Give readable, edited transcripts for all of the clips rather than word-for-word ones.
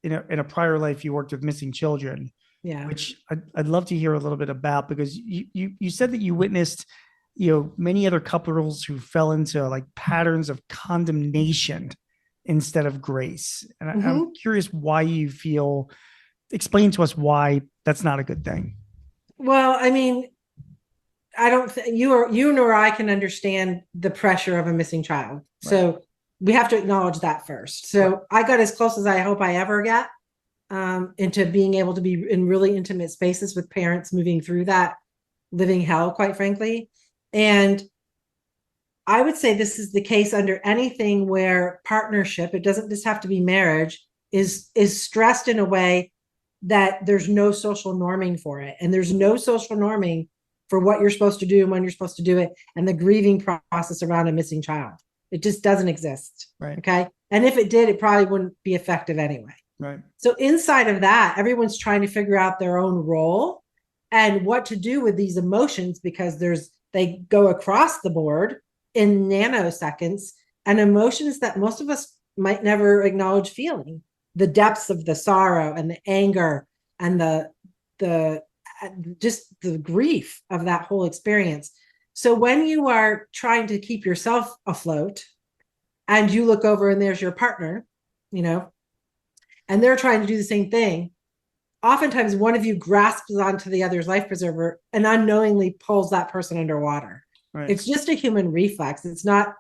in a prior life you worked with missing children, Yeah. which I'd love to hear a little bit about, because you said that you witnessed, many other couples who fell into like patterns of condemnation instead of grace. And I'm Hmm. curious why you feel, explain to us why that's not a good thing. Well, I mean, I don't think you nor I can understand the pressure of a missing child. Right. So we have to acknowledge that first. Right. So I got as close as I hope I ever get into being able to be in really intimate spaces with parents moving through that living hell, quite frankly. And I would say this is the case under anything where partnership, it doesn't just have to be marriage, is stressed in a way that there's no social norming for it. And there's no social norming for what you're supposed to do and when you're supposed to do it, and the grieving process around a missing child. It just doesn't exist. Right. Okay. And if it did, it probably wouldn't be effective anyway. Right. So inside of that, everyone's trying to figure out their own role and what to do with these emotions, because they go across the board in nanoseconds, and emotions that most of us might never acknowledge feeling, the depths of the sorrow and the anger and the just the grief of that whole experience. So when you are trying to keep yourself afloat and you look over and there's your partner, you know, and they're trying to do the same thing, oftentimes one of you grasps onto the other's life preserver and unknowingly pulls that person underwater. Right. It's just a human reflex. It's not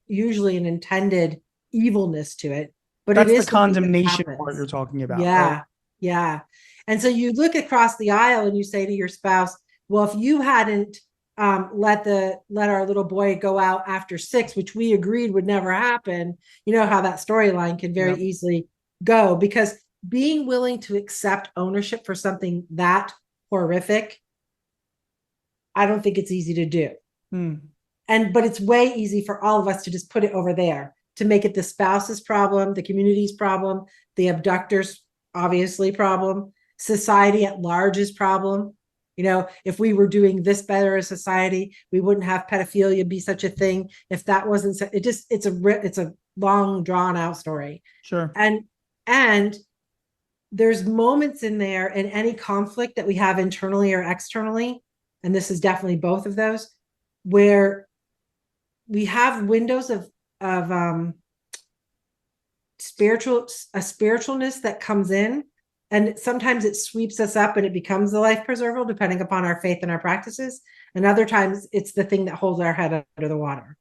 usually an intended evilness to it, but it That's the is something that condemnation part happens. you're talking about, right? Yeah. Yeah. And so you look across the aisle and you say to your spouse, well, if you hadn't let our little boy go out after 6, which we agreed would never happen, you know how that storyline can very Yeah. easily go, because being willing to accept ownership for something that horrific, I don't think it's easy to do. Hmm. But it's way easy for all of us to just put it over there, to make it the spouse's problem, the community's problem, the abductor's obviously problem, society at large's problem. You know, if we were doing this better as society, we wouldn't have pedophilia be such a thing. If that wasn't so, it's a long drawn out story. Sure. And there's moments in there in any conflict that we have internally or externally, and this is definitely both of those, where we have windows of spiritualness that comes in, and sometimes it sweeps us up and it becomes the life preserval depending upon our faith and our practices, and other times it's the thing that holds our head under the water.